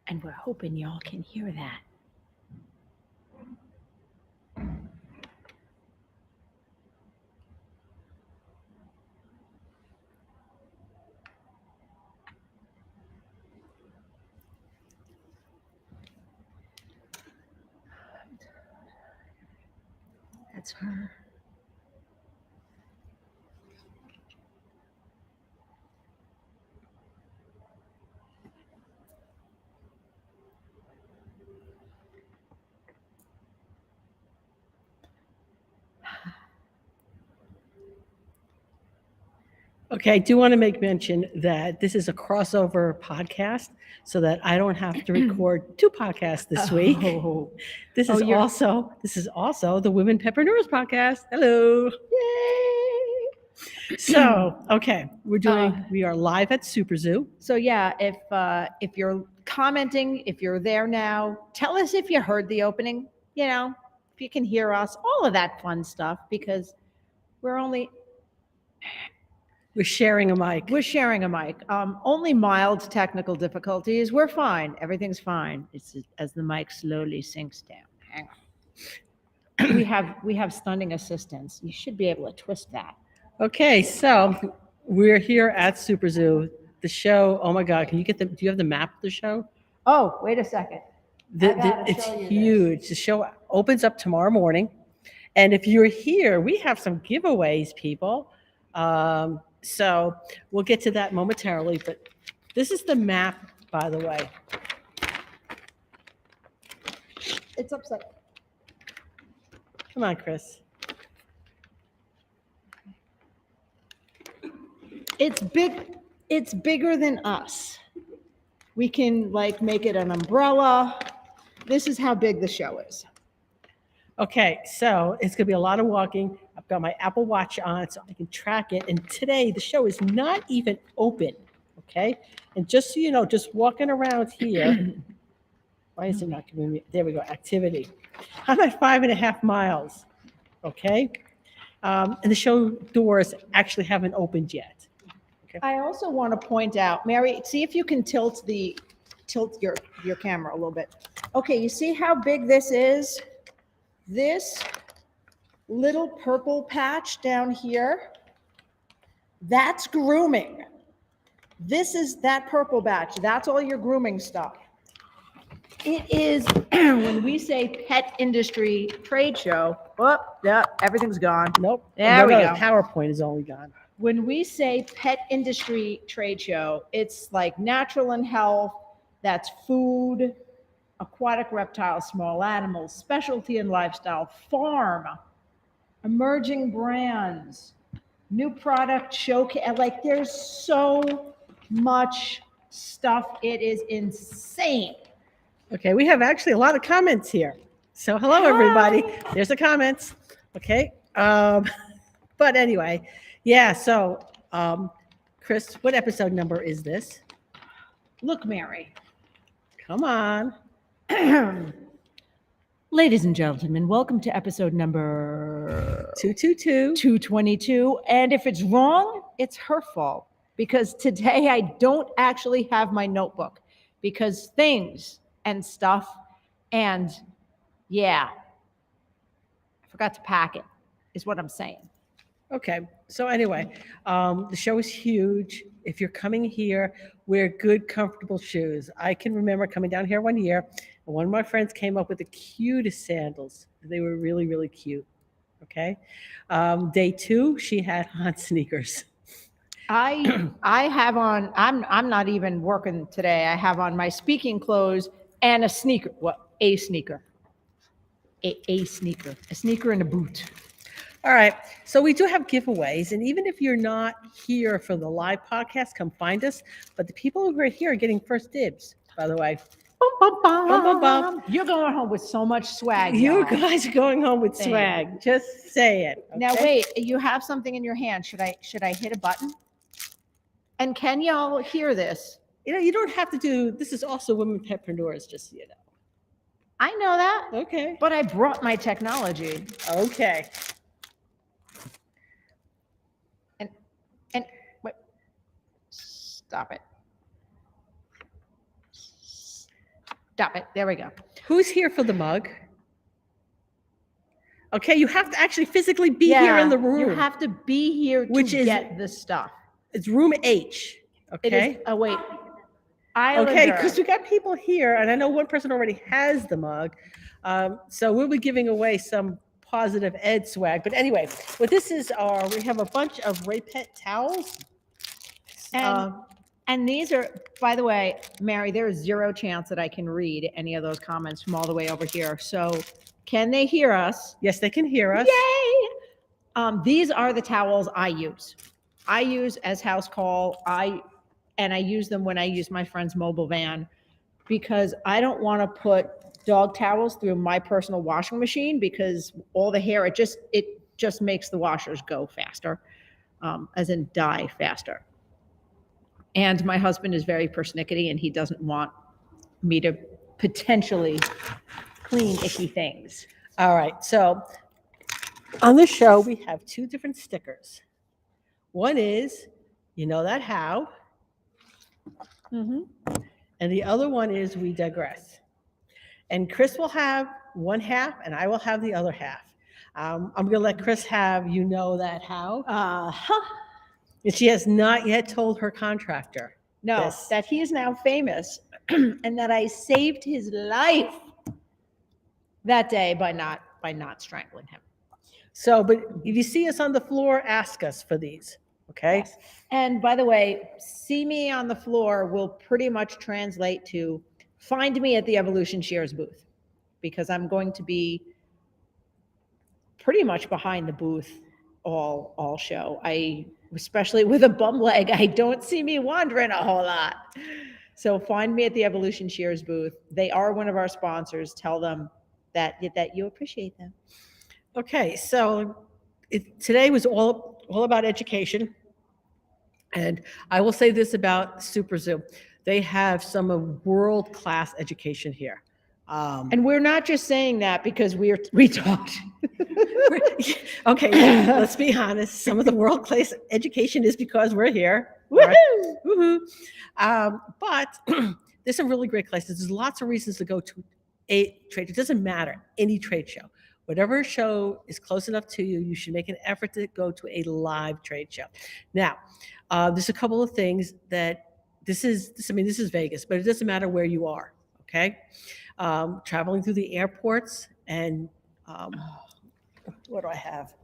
And we're hoping y'all can hear that. That's her. Okay, I do want to make mention that this is a crossover podcast so that I don't have to record two podcasts this week. Oh, This Oh, is you're- also the Women Pepperneurs podcast. Hello. yay! So, okay, we are live at Superzoo. So yeah, if you're commenting, if you're there now, tell us if you heard the opening. You know, if you can hear us, all of that fun stuff, because we're sharing a mic. We're sharing a mic. Only mild technical difficulties. We're fine. Everything's fine. It's as the mic slowly sinks down. Hang on. we have stunning assistance. You should be able to twist that. Okay, so we're here at Superzoo. The show, oh my God, do you have the map of the show? Oh, wait a second. It's huge. The show opens up tomorrow morning. And if you're here, we have some giveaways, people. So we'll get to that momentarily. But this is the map, by the way. It's upside. Come on, Chris. It's big. It's bigger than us. We can like make it an umbrella. This is how big the show is. Okay, so it's going to be a lot of walking. I've got my Apple Watch on so I can track it. And today the show is not even open. Okay, and just so you know, just walking around here. Why is it not giving me? There we go. Activity. I'm at 5.5 miles. Okay, and the show doors actually haven't opened yet. I also want to point out, Mary, see if you can tilt your camera a little bit. Okay, you see how big this is? This little purple patch down here, that's grooming. This is that purple patch. That's all your grooming stuff. It is, when we say pet industry trade show, oh, yeah, everything's gone. Nope. There we go. PowerPoint is only gone. When we say pet industry trade show, it's like natural and health, that's food, aquatic reptiles, small animals, specialty and lifestyle, farm, emerging brands, new product showcase. Like there's so much stuff. It is insane. Okay, we have actually a lot of comments here. So hello, everybody. There's the comments. Okay. But anyway, yeah. So, Chris, what episode number is this? Look, Mary. Come on. Ladies and gentlemen, welcome to episode number 222. 222. And if it's wrong, it's her fault, because today I don't actually have my notebook because things and stuff. And yeah, I forgot to pack it, is what I'm saying. Okay. So anyway, the show is huge. If you're coming here, wear good, comfortable shoes. I can remember coming down here one year, and one of my friends came up with the cutest sandals. They were really, really cute. Okay. Day 2, she had on sneakers. I have on, I'm not even working today. I have on my speaking clothes and a sneaker. What? A sneaker. A sneaker. A sneaker and a boot. All right. So we do have giveaways. And even if you're not here for the live podcast, come find us. But the people who are here are getting first dibs, by the way. Bum, bum, bum. Bum, bum, bum. You're going home with so much swag. You y'all. guys are going home with Thank swag. Just say it. Okay? Now wait, you have something in your hand. Should I hit a button? And can y'all hear this? You know, you don't have to do, this is also Women Petpreneurs, just so you know. I know that, Okay. but I brought my technology. Okay. And wait, stop it. Stop it. There we go. Who's here for the mug? Okay, you have to actually physically be here in the room. You have to be here to Which is- get the stuff. It's room H. It Okay. is, oh, wait. Islander. Okay, because we got people here, and I know one person already has the mug. So we'll be giving away some positive Ed swag. But anyway, what this is we have a bunch of Ray Pet towels. And these are, by the way, Mary, there is zero chance that I can read any of those comments from all the way over here. So can they hear us? Yes, they can hear us. Yay! These are the towels I use. I use as house call. I use them when I use my friend's mobile van because I don't want to put dog towels through my personal washing machine because all the hair, it just makes the washers go faster, as in die faster. And my husband is very persnickety and he doesn't want me to potentially clean icky things. All right, so on the show, we have two different stickers. One is, you know that how, Mm-hmm. and the other one is we digress. And Chris will have one half and I will have the other half. I'm going to let Chris have you know that how. And she has not yet told her contractor. No, This. that he is now famous and that I saved his life that day by not strangling him. So, but if you see us on the floor, ask us for these, okay? Yes. And by the way, see me on the floor will pretty much translate to find me at the Evolution Shares booth because I'm going to be pretty much behind the booth all show. Especially with a bum leg, I don't see me wandering a whole lot. So find me at the Evolution Shares booth. They are one of our sponsors. Tell them that you appreciate them. Okay, so today was all about education. And I will say this about Superzoo. They have some of world-class education here. And we're not just saying that because we talked. Okay, let's be honest. Some of the world-class education is because we're here. Woohoo! Right? Woohoo! But there's some really great places. There's lots of reasons to go to a trade. It doesn't matter, any trade show. Whatever show is close enough to you, you should make an effort to go to a live trade show. Now, there's a couple of things that this is Vegas, but it doesn't matter where you are, okay? Traveling through the airports and what do I have?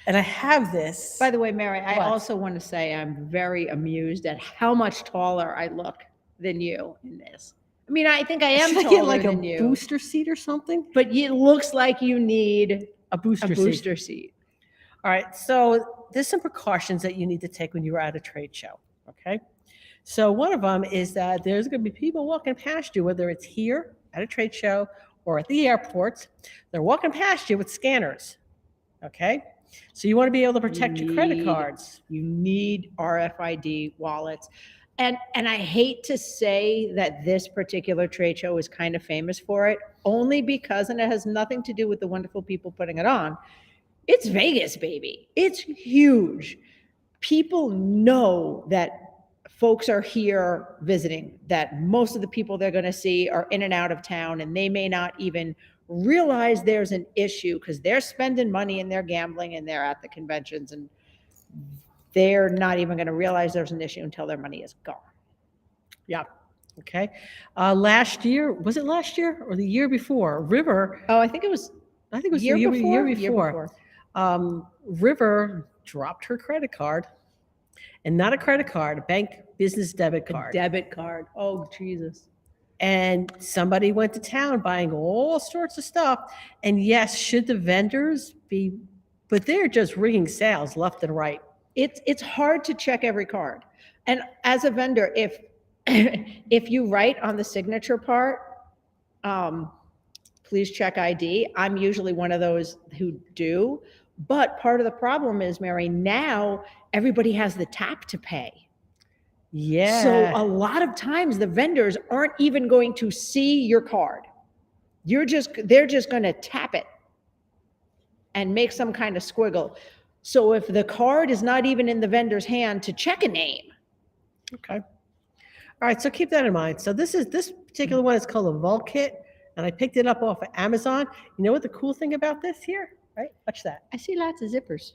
And I have this. By the way, Mary, I What? also want to say I'm very amused at how much taller I look than you in this. I mean, I think I am Should I taller get like a than you, booster seat or something? but it looks like you need A a booster seat. booster seat. All right, so there's some precautions that you need to take when you're at a trade show, okay? So one of them is that there's going to be people walking past you, whether it's here at a trade show or at the airports. They're walking past you with scanners, okay? So you want to be able to protect your credit need- cards. You need RFID wallets. And I hate to say that this particular trade show is kind of famous for it, only because, and it has nothing to do with the wonderful people putting it on, it's Vegas, baby. It's huge. People know that folks are here visiting, that most of the people they're going to see are in and out of town, and they may not even realize there's an issue because they're spending money and they're gambling and they're at the conventions, and they're not even going to realize there's an issue until their money is gone. Yeah, okay. Last year, was it last year or the year before? River, Oh, I think it was I think it was year the year before. before. River dropped her credit card, and not a credit card, a bank business debit A card. debit card. Oh, Jesus. And somebody went to town buying all sorts of stuff. And yes, should the vendors be, but they're just rigging sales left and right. It's hard to check every card. And as a vendor, if if you write on the signature part, please check ID. I'm usually one of those who do. But part of the problem is, Mary, now everybody has the tap to pay. Yeah. So a lot of times the vendors aren't even going to see your card. They're just going to tap it and make some kind of squiggle. So if the card is not even in the vendor's hand to check a name. Okay. All right, so keep that in mind. So this particular one is called a Vault Kit, and I picked it up off of Amazon. You know what the cool thing about this here? Right? Watch that. I see lots of zippers.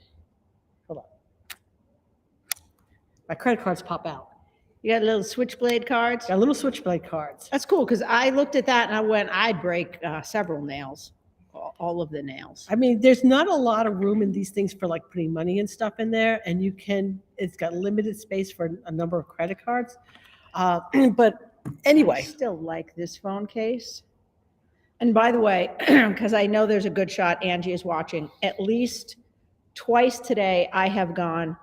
Hold on. My credit cards pop out. You got little switchblade cards. Got little switchblade cards. That's cool because I looked at that and I went, I'd break several nails, all of the nails. I mean, there's not a lot of room in these things for like putting money and stuff in there, and it's got limited space for a number of credit cards. But I anyway, still like this phone case. And by the way, because I know there's a good shot Angie is watching, at least twice today I have gone,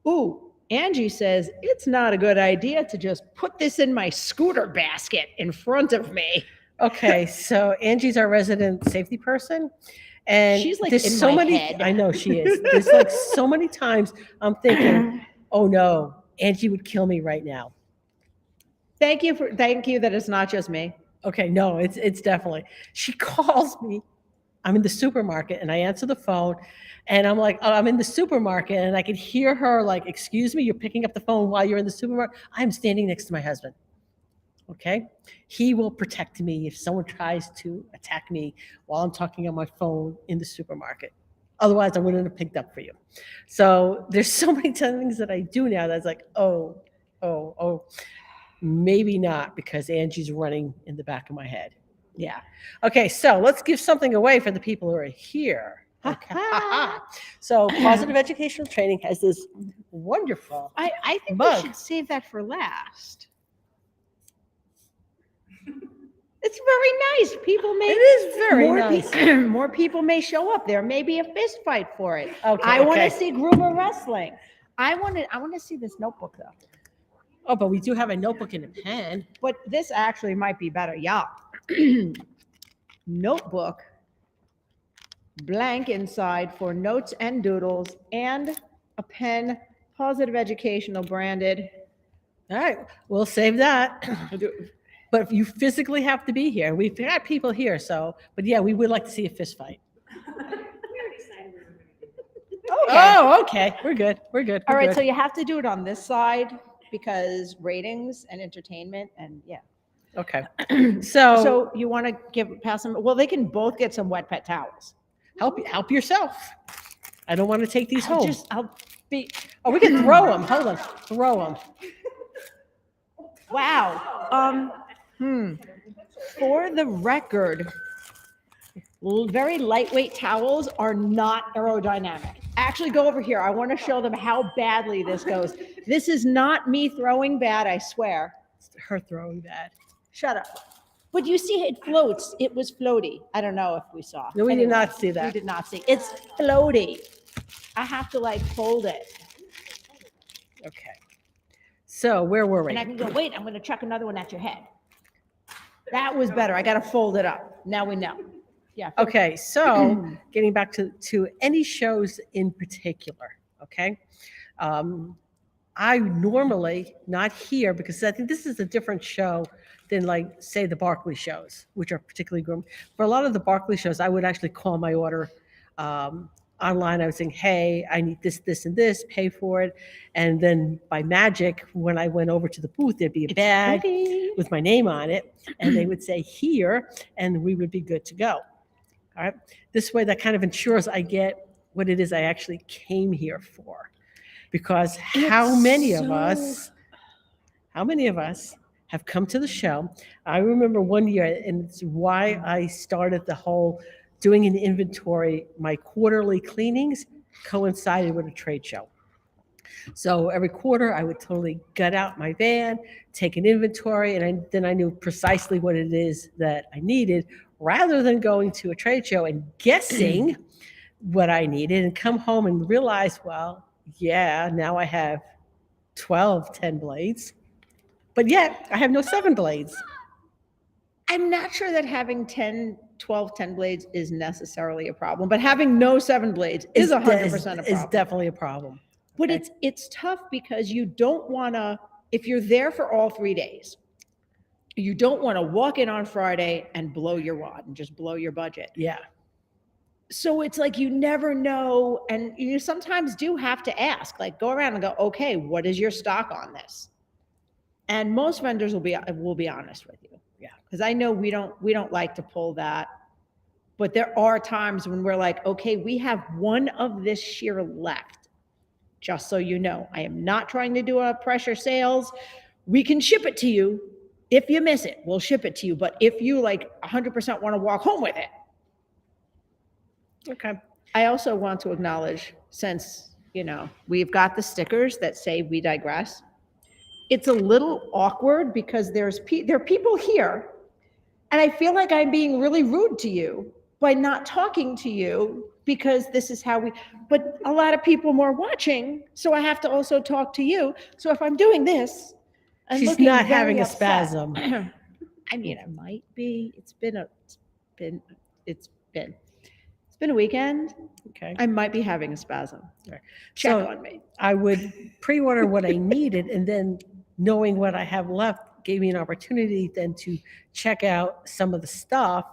ooh, Angie says it's not a good idea to just put this in my scooter basket in front of me. okay, so Angie's our resident safety person, and She's like there's in so my many. head. I know she is. There's like so many times I'm thinking, oh no, Angie would kill me right now. Thank you that it's not just me. Okay, no, it's definitely. She calls me. I'm in the supermarket and I answer the phone and I'm like, oh, I'm in the supermarket and I can hear her like, excuse me, you're picking up the phone while you're in the supermarket. I'm standing next to my husband. Okay. He will protect me if someone tries to attack me while I'm talking on my phone in the supermarket. Otherwise, I wouldn't have picked up for you. So there's so many things that I do now that's like, oh, maybe not because Angie's running in the back of my head. Yeah. Okay, so let's give something away for the people who are here. Okay. So Positive Educational Training has this wonderful. I think mug. we should save that for last. It's very nice. People may. It is very more nice. More people may show up. There may be a fist fight for it. Okay, I want to okay. see Groomer wrestling. I want to see this notebook though. Oh, but we do have a notebook and a pen. But this actually might be better. Yeah. Notebook, blank inside for notes and doodles, and a pen, Positive Educational branded. All right, we'll save that. But you physically have to be here. We've got people here, so, but yeah, we would like to see a fist fight. Oh, okay. We're good. We're good. All We're right, good. so you have to do it on this side because ratings and entertainment and yeah. Okay. So So you want to pass them? Well, they can both get some wet pet towels. help yourself. I don't want to take these home. I'll be. Oh, we can throw them. Hold on. Throw them. Wow. For the record, very lightweight towels are not aerodynamic. Actually, go over here. I want to show them how badly this goes. This is not me throwing bad, I swear. It's her throwing that. Shut up. But you see, it floats. It was floaty. I don't know if we saw. No, we did Anyway, not see that. We did not see. It's floaty. I have to like fold it. Okay. So where were we? And I can go, wait, I'm going to chuck another one at your head. That was better. I got to fold it up. Now we know. Yeah. Okay, so getting back to any shows in particular, okay? I normally not here because I think this is a different show than like, say, the Barkley shows, which are particularly groomed. For a lot of the Barkley shows, I would actually call my order online. I was saying, hey, I need this, this, and this, pay for it. And then by magic, when I went over to the booth, there'd be a bag with my name on it, and they would say here, and we would be good to go. All right. This way, that kind of ensures I get what it is I actually came here for. Because how many of us have come to the show? I remember one year, and it's why I started the whole doing an inventory. My quarterly cleanings coincided with a trade show. So every quarter, I would totally gut out my van, take an inventory, and then I knew precisely what it is that I needed, rather than going to a trade show and guessing what I needed and come home and realize, well, yeah, now I have 12 10 blades, but yet I have no 7 blades. I'm not sure that having 12 10 blades is necessarily a problem, but having no 7 blades is 100% a problem. Is definitely a problem. But Okay. it's tough because you don't want to, if you're there for all 3 days, you don't want to walk in on Friday and blow your wad and just blow your budget. Yeah. So it's like you never know, and you sometimes do have to ask, like go around and go, okay, what is your stock on this? And most vendors will be honest with you. Yeah. because I know we don't like to pull that, but there are times when we're like, okay, we have one of this shear left. Just so you know, I am not trying to do a pressure sales. We can ship it to you. If you miss it, we'll ship it to you. But if you like 100% want to walk home with it. Okay. I also want to acknowledge, since, we've got the stickers that say we digress. It's a little awkward because there are people here, and I feel like I'm being really rude to you by not talking to you because this is how but a lot of people more watching, so I have to also talk to you. So if I'm doing this, I'm She's looking not very having a upset. spasm. I mean, it might be. It's been a weekend. Okay. I might be having a spasm. Right. Check So on me. I would pre-order what I needed, and then knowing what I have left gave me an opportunity then to check out some of the stuff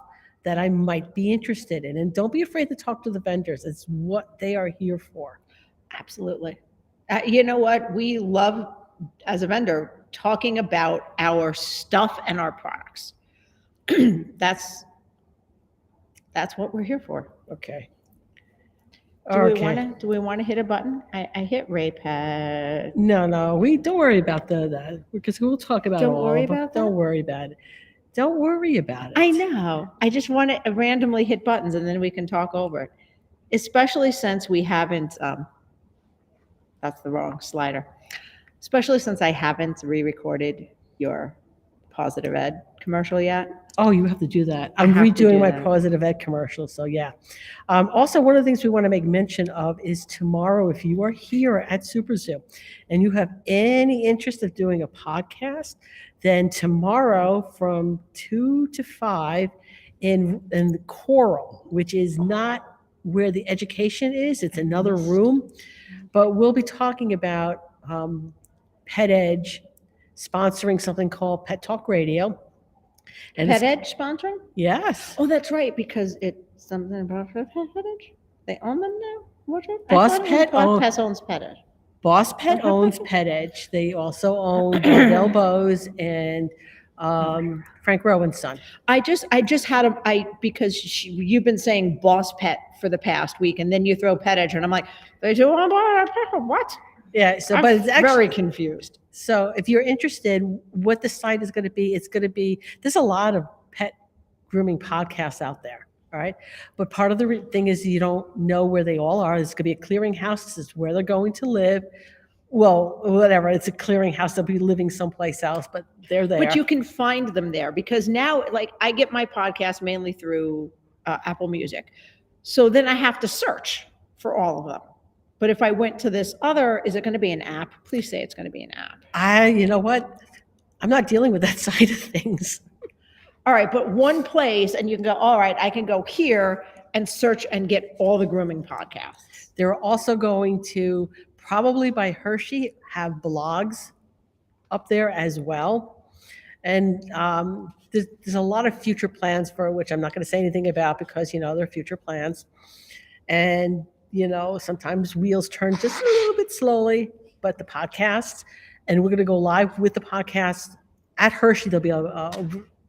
that I might be interested in. And don't be afraid to talk to the vendors. It's what they are here for. Absolutely. You know what? We love, as a vendor, talking about our stuff and our products. That's what we're here for. Okay. Do we want to hit a button? I hit Raypad. No, we don't worry about that because we'll talk about Don't all worry of it. about that? Don't worry about it. Don't worry about it. I know. I just want to randomly hit buttons and then we can talk over it. Especially since we haven't, that's the wrong slider. Especially since I haven't re-recorded your Positive Ed commercial yet. Oh, you have to do that. I I'm have to redoing do my that. Positive Ed commercial, so yeah. Also, one of the things we want to make mention of is tomorrow, if you are here at Superzoo and you have any interest of doing a podcast, then tomorrow from 2 to 5 in the Coral, which is not where the education is, it's another room, but we'll be talking about Pet Edge sponsoring something called Pet Talk Radio. And Pet Edge sponsoring? Yes. Oh, that's right, because it's something about Pet Edge. They own them now? What's it? Boss Pet owns Pet Edge. Boss Pet owns Pet Edge. They also own Bell Bose and Frank Rowan's son. I just had because you've been saying Boss Pet for the past week, and then you throw Pet Edge, and I'm like, they do what? Yeah. So, I'm but it's actually very confused. So if you're interested, what the site is going to be, there's a lot of pet grooming podcasts out there. All right. But part of the thing is you don't know where they all are. There's going to be a clearinghouse. This is where they're going to live. Well, whatever. It's a clearinghouse. They'll be living someplace else, but they're there. But you can find them there because now, like, I get my podcast mainly through Apple Music. So then I have to search for all of them. But if I went to this other, is it going to be an app? Please say it's going to be an app. You know what? I'm not dealing with that side of things. All right, but one place, and you can go, all right, I can go here and search and get all the grooming podcasts. They're also going to, probably by Hershey, have blogs up there as well. And there's a lot of future plans for which I'm not going to say anything about because, they're future plans. And sometimes wheels turn just a little bit slowly, but the podcasts, and we're going to go live with the podcast at Hershey. There'll be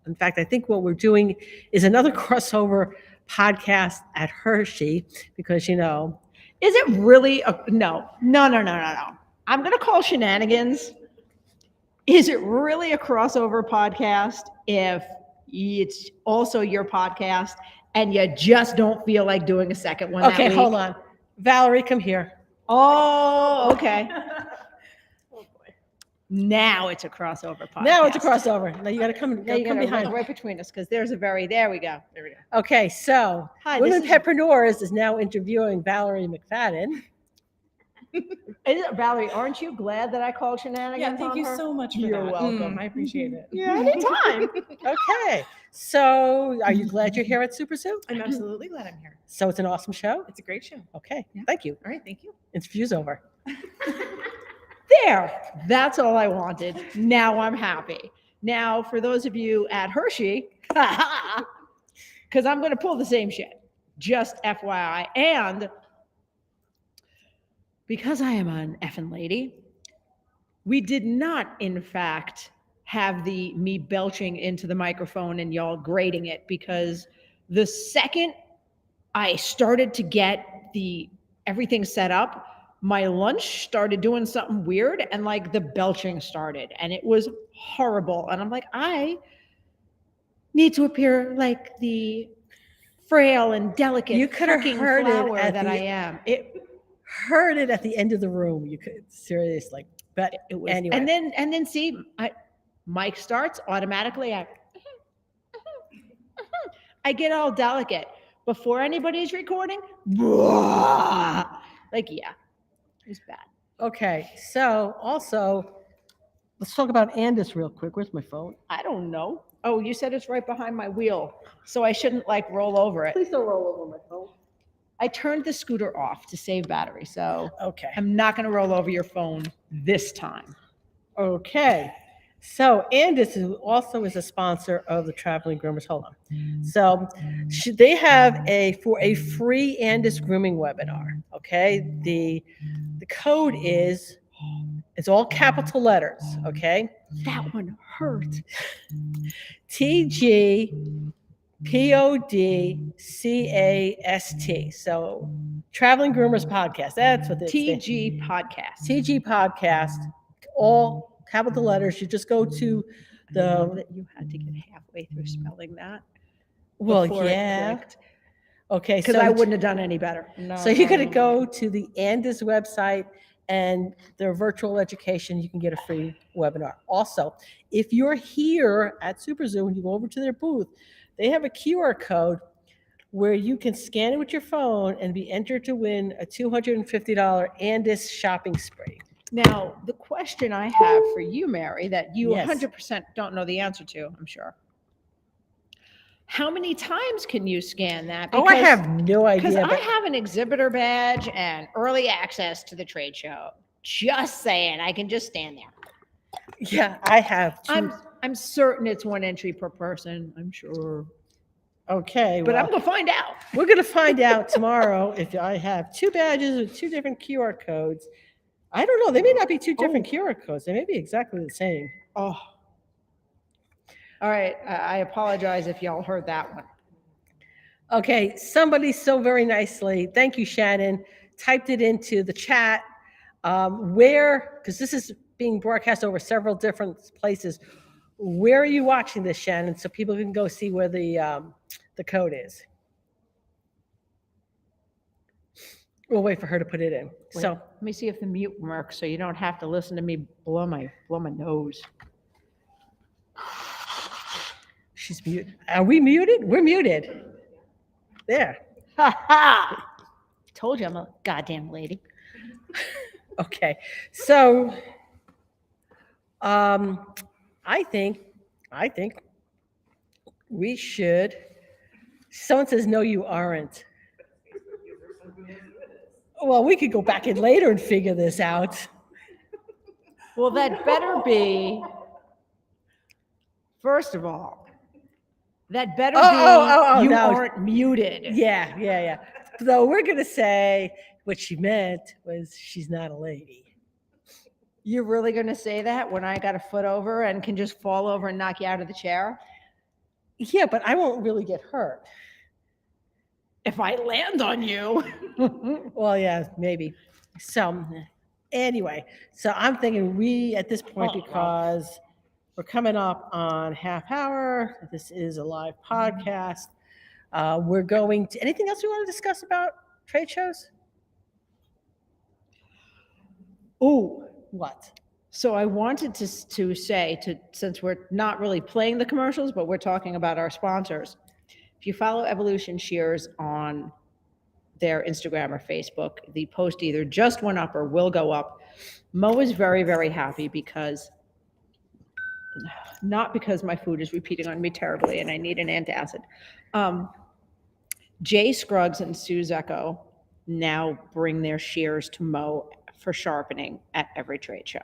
in fact, I think what we're doing is another crossover podcast at Hershey because, Is it really no. I'm going to call shenanigans. Is it really a crossover podcast if it's also your podcast and you just don't feel like doing a second one that week? Hold on. Valerie, come here. Oh, okay. Oh boy. Now it's a crossover podcast. Now it's a crossover. Now you got to come behind. Right between us because there we go. Okay, so Hi, Women Petpreneurs is now interviewing Valerie McFadden. Valerie, aren't you glad that I called shenanigans? Yeah, thank on you her? so much for You're that. welcome. I appreciate it. Yeah, anytime. Okay, so are you glad you're here at Superzoo? I'm absolutely glad I'm here. So it's an awesome show? It's a great show. Okay, Yeah. thank you. All right, thank you. Interview's over. There. That's all I wanted. Now I'm happy. Now, for those of you at Hershey, because I'm going to pull the same shit, just FYI. And because I am an effing lady, we did not, in fact, have me belching into the microphone and y'all grading it, because the second I started to get everything set up, my lunch started doing something weird, and like the belching started, and it was horrible. And I'm like, I need to appear like the frail and delicate You could have fucking heard it flower at that the- I am. It Heard it at the end of the room. You could seriously, but was, anyway. and then see, mic starts automatically. I get all delicate before anybody's recording. Like, yeah, it was bad. Okay, so also, let's talk about Andis real quick. Where's my phone? I don't know. Oh, you said it's right behind my wheel, so I shouldn't like roll over it. Please don't roll over my phone. I turned the scooter off to save battery, so Okay. I'm not going to roll over your phone this time. Okay. So Andis also is a sponsor of the Traveling Groomers. Hold on. So they have for a free Andis grooming webinar. Okay. The code is, it's all capital letters. Okay. That one hurt. TGPODCAST. So Traveling Groomers Podcast. That's what it is. TG Podcast. TG Podcast. All capital letters. You just go to I love the, that you had to get halfway through spelling that. well, before it yeah. clicked, Okay. because I wouldn't have done any better. No, So you're no, going to no. go to the Andis website and their virtual education. You can get a free webinar. Also, if you're here at Superzoo and you go over to their booth, they have a QR code where you can scan it with your phone and be entered to win a $250 Andis shopping spree. Now, the question I have for you, Mary, that you Yes. 100% don't know the answer to, I'm sure. How many times can you scan that? Oh, I have no Because idea. I But have an exhibitor badge and early access to the trade show. Just saying, I can just stand there. yeah, I have two. I'm certain it's one entry per person. I'm sure, Okay, but well, I'm gonna find out. we're going to find out tomorrow if I have two badges with two different QR codes. I don't know. They may not be two different QR codes. They may be exactly the same. Oh, all right. I apologize if y'all heard that one. Okay, somebody so very nicely, thank you, Shannon, typed it into the chat where, because this is being broadcast over several different places. Where are you watching this, Shannon, so people can go see where the code is? We'll wait for her to put it in. Wait, So, let me see if the mute works, so you don't have to listen to me blow my nose. she's muted. Are we muted? We're muted. There. Ha ha! Told you I'm a goddamn lady. Okay. So, I think we should. Someone says, no, you aren't. Well, we could go back in later and figure this out. Well, that better be. First of all, that better be you no. aren't muted. Yeah. So we're going to say what she meant was she's not a lady. You're really gonna say that when I got a foot over and can just fall over and knock you out of the chair? Yeah, but I won't really get hurt. If I land on you. Well, yeah, maybe. So anyway, so I'm thinking we, at this point, Oh, wow. because we're coming up on half hour, this is a live podcast. We're going to, anything else you want to discuss about trade shows? Ooh, What? so I wanted to say, since we're not really playing the commercials, but we're talking about our sponsors. If you follow Evolution Shears on their Instagram or Facebook, the post either just went up or will go up. Mo is very, very happy because, not because my food is repeating on me terribly and I need an antacid. Jay Scruggs and Sue Zecco now bring their shears to Mo for sharpening at every trade show.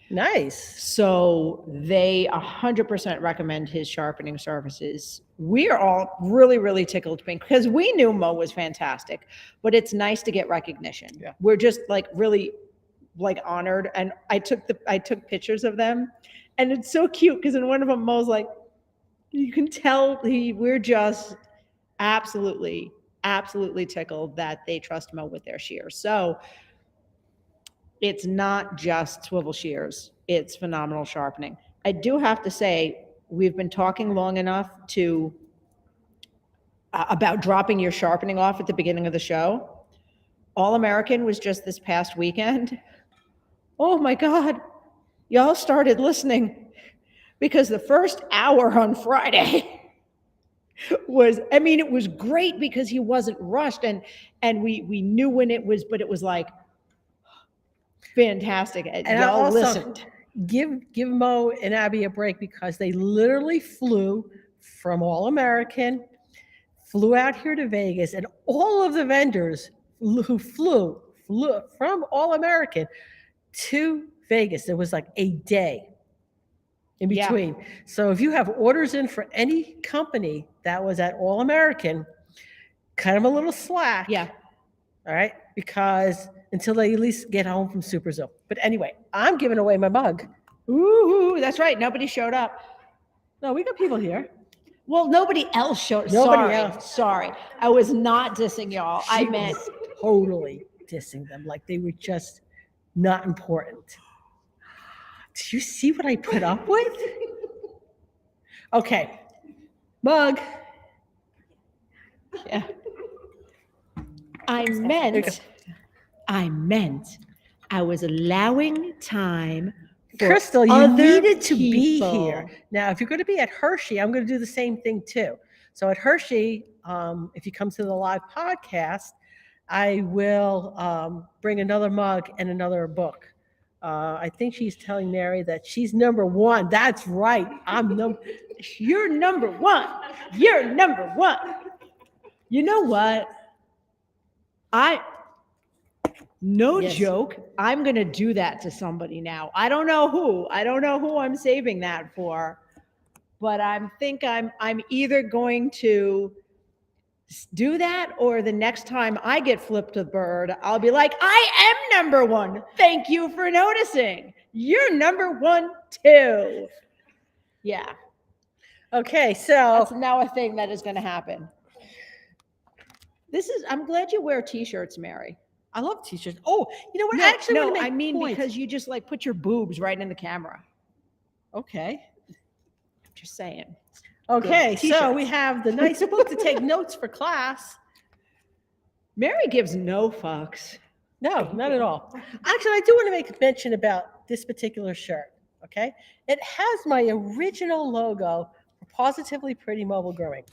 Nice. So they 100% recommend his sharpening services. We are all really, really tickled pink because we knew Mo was fantastic, but it's nice to get recognition. Yeah. We're just like really like honored. And I took pictures of them And it's so cute because in one of them, Mo's like, you can tell we're just absolutely, absolutely tickled that they trust Mo with their shears. So it's not just swivel shears, it's phenomenal sharpening. I do have to say, we've been talking long enough to about dropping your sharpening off at the beginning of the show. All American was just this past weekend. Oh my God, y'all started listening because the first hour on Friday was, I mean, it was great because he wasn't rushed and we knew when it was, but it was like fantastic. And I y'all also listened. give Mo and Abby a break because they literally flew from All American, flew out here to Vegas, and all of the vendors who flew from All American to Vegas. There was like a day in Yeah. between. So if you have orders in for any company that was at All American, kind of a little slack. Yeah. All right. Because until they at least get home from Superzoo. But anyway, I'm giving away my mug. Ooh, that's right. Nobody showed up. No, we got people here. Well, nobody else showed. Nobody Sorry, else. sorry. I was not dissing y'all. I She meant was totally dissing them like they were just not important. Did you see what I put up with? Okay. Mug. yeah. I meant I was allowing time for Crystal, you other needed to be people. here. Now, if you're going to be at Hershey, I'm going to do the same thing too. So at Hershey, if you come to the live podcast, I will bring another mug and another book. I think she's telling Mary that she's number one. That's right. You're number one. You're number one. You know what? No Yes. joke. I'm going to do that to somebody now. I don't know who. I don't know who I'm saving that for. But I'm either going to do that or the next time I get flipped a bird, I'll be like, I am number one. Thank you for noticing. You're number one too. Yeah. Okay, That's so now a thing that is going to happen. I'm glad you wear t-shirts, Mary. I love t-shirts. Oh, you know what? No, I actually want no, to make I mean points. because you just like put your boobs right in the camera. Okay. Just saying. Okay, Good. so T-shirts. we have the nice book to take notes for class. Mary gives no fucks. No, not at all. Actually, I do want to make mention about this particular shirt. Okay, it has my original logo for Positively Pretty Mobile Grooming.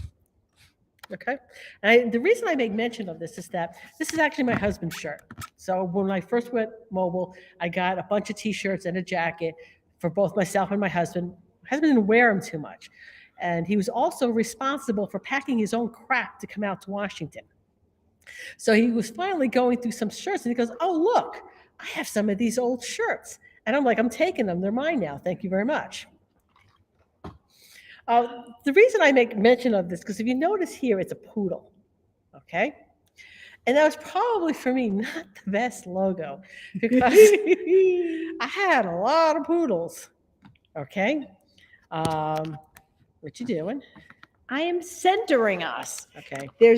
Okay, and the reason I make mention of this is that this is actually my husband's shirt. So when I first went mobile, I got a bunch of t-shirts and a jacket for both myself and my husband. My husband didn't wear them too much, and he was also responsible for packing his own crap to come out to Washington. So he was finally going through some shirts and he goes, oh, look, I have some of these old shirts. And I'm like, I'm taking them. They're mine now. Thank you very much. The reason I make mention of this, because if you notice here, it's a poodle. Okay. And that was probably for me not the best logo because I had a lot of poodles. Okay. What you doing? I am centering us. Okay. We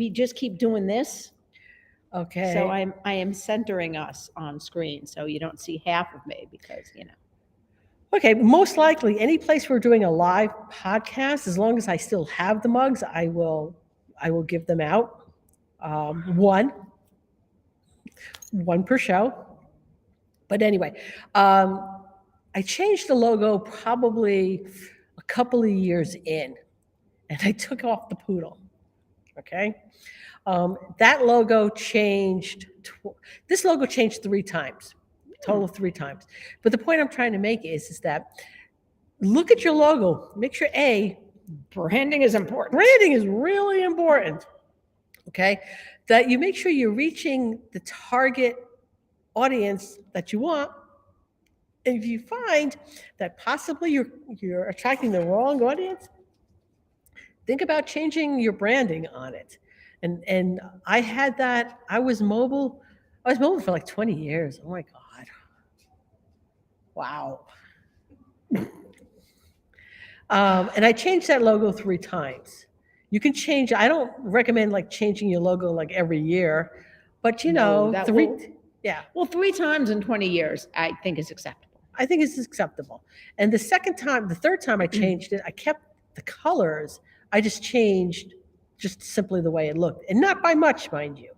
just keep doing this. Okay. So I am centering us on screen so you don't see half of me because, Okay, most likely any place we're doing a live podcast, as long as I still have the mugs, I will give them out. One per show. But anyway, I changed the logo probably a couple of years in, and I took off the poodle. Okay, that logo changed. This logo changed 3 times. Total 3 times. But the point I'm trying to make is that look at your logo. Make sure branding is important. Branding is really important. Okay, that you make sure you're reaching the target audience that you want. And if you find that possibly you're attracting the wrong audience, think about changing your branding on it. And I had that. I was mobile for like 20 years. Oh my God. Wow. And I changed that logo 3 times. You can change. I don't recommend like changing your logo like every year, but you No, know, that three. will- Yeah, Well, 3 times in 20 years, I think is acceptable. I think it's acceptable. And the third time I changed it, I kept the colors. I just changed just simply the way it looked, and not by much, mind you.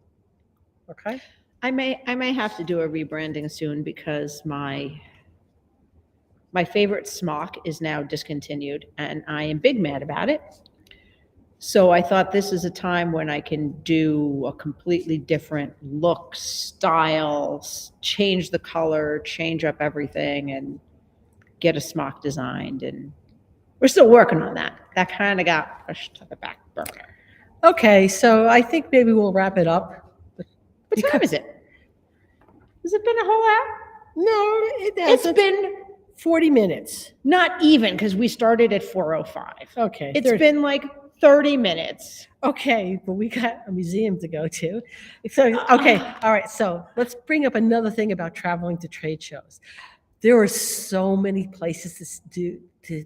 Okay. I may have to do a rebranding soon because my favorite smock is now discontinued, and I am big mad about it. So I thought this is a time when I can do a completely different look, style, change the color, change up everything, and get a smock designed. And we're still working on that. That kind of got pushed to the back burner. Okay, so I think maybe we'll wrap it up. What time is it? Has it been a whole hour? No, it It's hasn't. been 40 minutes. not even because we started at 4:05. Okay. It's been like 30 minutes. Okay, but we got a museum to go to. So, okay, all right. So let's bring up another thing about traveling to trade shows. There are so many places to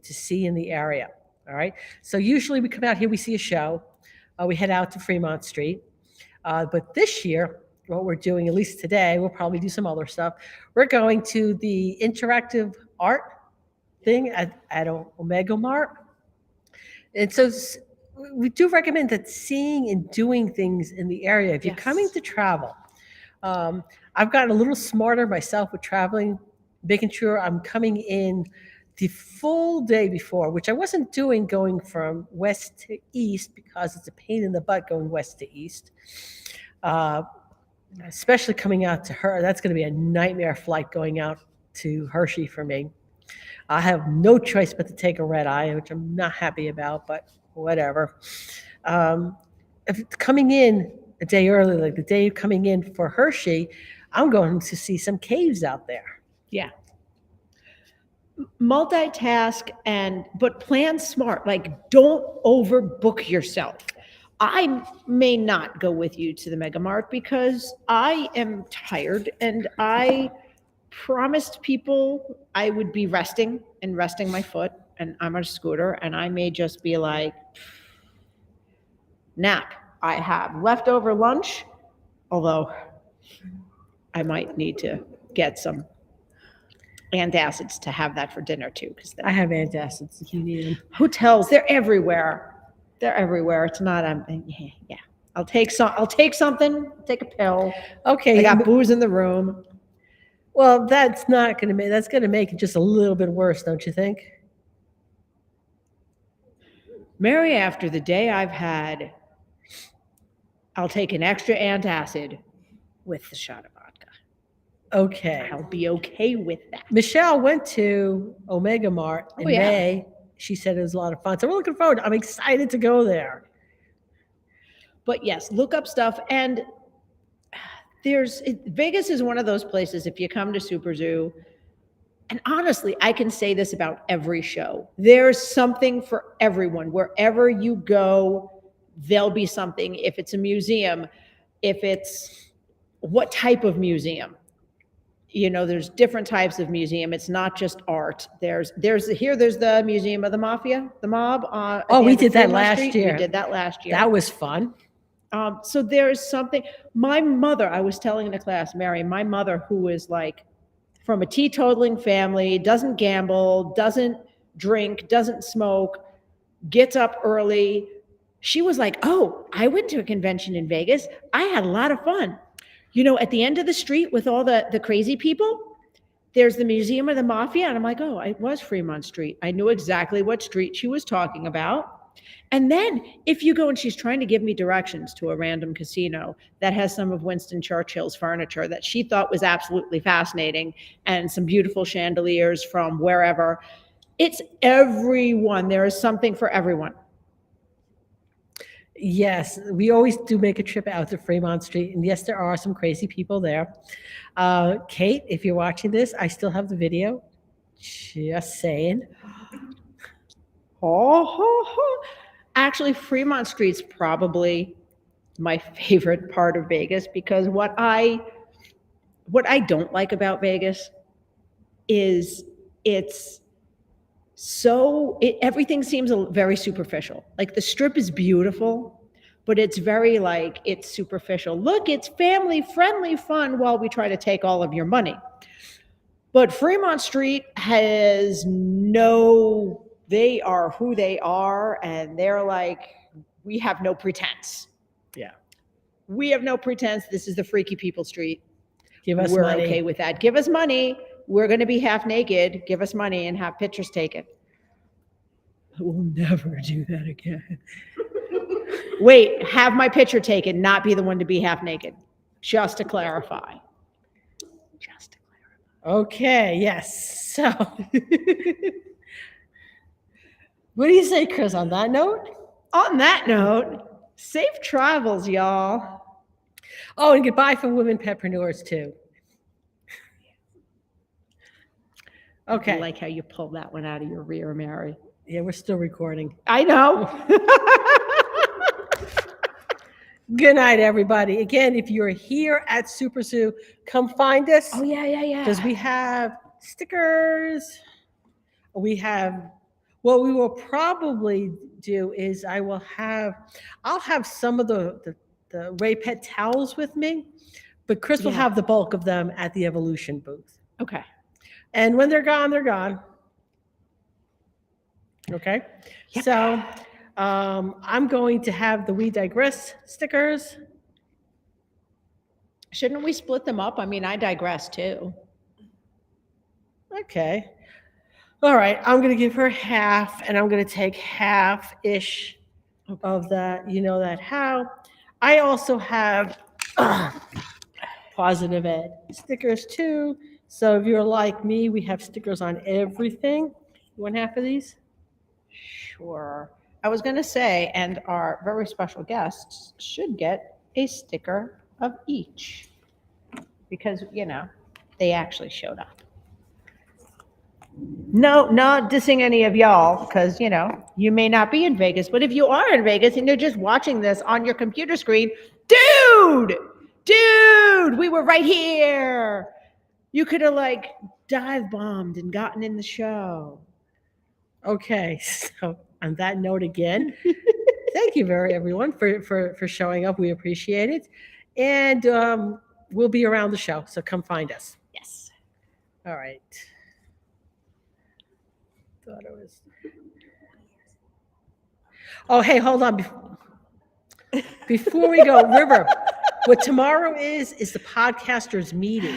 see in the area. All right. So usually we come out here, we see a show, we head out to Fremont Street. But this year, what we're doing, at least today, we'll probably do some other stuff. We're going to the interactive art thing at Omega Mart. And so we do recommend that seeing and doing things in the area. If you're coming Yes. to travel, I've gotten a little smarter myself with traveling, making sure I'm coming in the full day before, which I wasn't doing going from west to east because it's a pain in the butt going west to east. Especially coming out to her, that's going to be a nightmare flight going out to Hershey for me. I have no choice but to take a red eye, which I'm not happy about, but whatever. If coming in a day early, like the day coming in for Hershey, I'm going to see some caves out there. Yeah. Multitask but plan smart. Like, don't overbook yourself. I may not go with you to the Mega Mart because I am tired and I promised people I would be resting my foot, and I'm on a scooter, and I may just be like, nap. I have leftover lunch, although I might need to get some antacids to have that for dinner too, because I have antacids if you need them. hotels, they're everywhere. They're everywhere. It's not yeah. I'll take something, take a pill. Okay. I got booze in the room. Well, that's not going to make, that's going to make it just a little bit worse, don't you think? Mary, after the day I've had, I'll take an extra antacid with the shot of vodka. Okay. I'll be okay with that. Michelle went to Omega Mart in Oh, yeah. May. She said it was a lot of fun. So we're looking forward. I'm excited to go there. But yes, look up stuff. And Vegas is one of those places, if you come to Superzoo, and honestly, I can say this about every show. There's something for everyone. Wherever you go, there'll be something. If it's a museum, if it's what type of museum. You know, there's different types of museum. It's not just art. There's the Museum of the Mafia, the mob. Oh, we did that last year. We did that last year. That was fun. So there's something. My mother, I was telling in a class, Mary, my mother, who is like from a teetotaling family, doesn't gamble, doesn't drink, doesn't smoke, gets up early. She was like, "Oh, I went to a convention in Vegas. I had a lot of fun. You know, at the end of the street with all the crazy people, there's the Museum of the Mafia." And I'm like, "Oh, it was Fremont Street." I knew exactly what street she was talking about. And then if you go, and she's trying to give me directions to a random casino that has some of Winston Churchill's furniture that she thought was absolutely fascinating, and some beautiful chandeliers from wherever. It's everyone. There is something for everyone. Yes, we always do make a trip out to Fremont Street. And yes, there are some crazy people there. Kate, if you're watching this, I still have the video. Just saying. Actually, Fremont Street's probably my favorite part of Vegas, because what I don't like about Vegas is everything seems very superficial. Like the strip is beautiful, but it's very like, it's superficial. Look, it's family friendly fun while we try to take all of your money. But Fremont Street has they are who they are, and they're like, we have no pretense. Yeah. We have no pretense. This is the freaky people street. Give us We're money. okay with that. Give us money. We're going to be half naked. Give us money and have pictures taken. I will never do that again. Wait, have my picture taken, not be the one to be half naked. Just to clarify. Just to clarify. Okay, yes. So, what do you say, Chris, on that note? On that note, safe travels, y'all. Oh, and goodbye from women petpreneurs, too. Okay. I like how you pulled that one out of your rear, Mary. Yeah, we're still recording. I know. Good night, everybody. Again, if you're here at Superzoo, come find us. Oh, yeah. Because we have stickers. We have, what we will probably do is I'll have some of the Ray Pet towels with me, but Chris will Yeah. have the bulk of them at the Evolution booth. Okay. And when they're gone, they're gone. Okay. Yep. So I'm going to have the We Digress stickers. Shouldn't we split them up? I mean, I digress too. Okay. All right. I'm going to give her half, and I'm going to take half-ish of that, that how. I also have Positive Ed stickers too. So if you're like me, we have stickers on everything. You want half of these? Sure. I was going to say, and our very special guests should get a sticker of each because, they actually showed up. No, not dissing any of y'all because, you may not be in Vegas, but if you are in Vegas and you're just watching this on your computer screen, dude, we were right here. You could have dive bombed and gotten in the show. Okay. So on that note again, thank you everyone for showing up. We appreciate it. And we'll be around the show. So come find us. Yes. All right. Thought it was. Oh, hey, hold on. Before we go, River, what tomorrow is the podcasters meeting.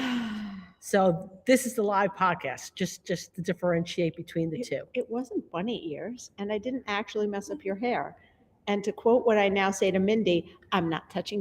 So this is the live podcast, just to differentiate between the two. It wasn't bunny ears, and I didn't actually mess up your hair. And to quote what I now say to Mindy, I'm not touching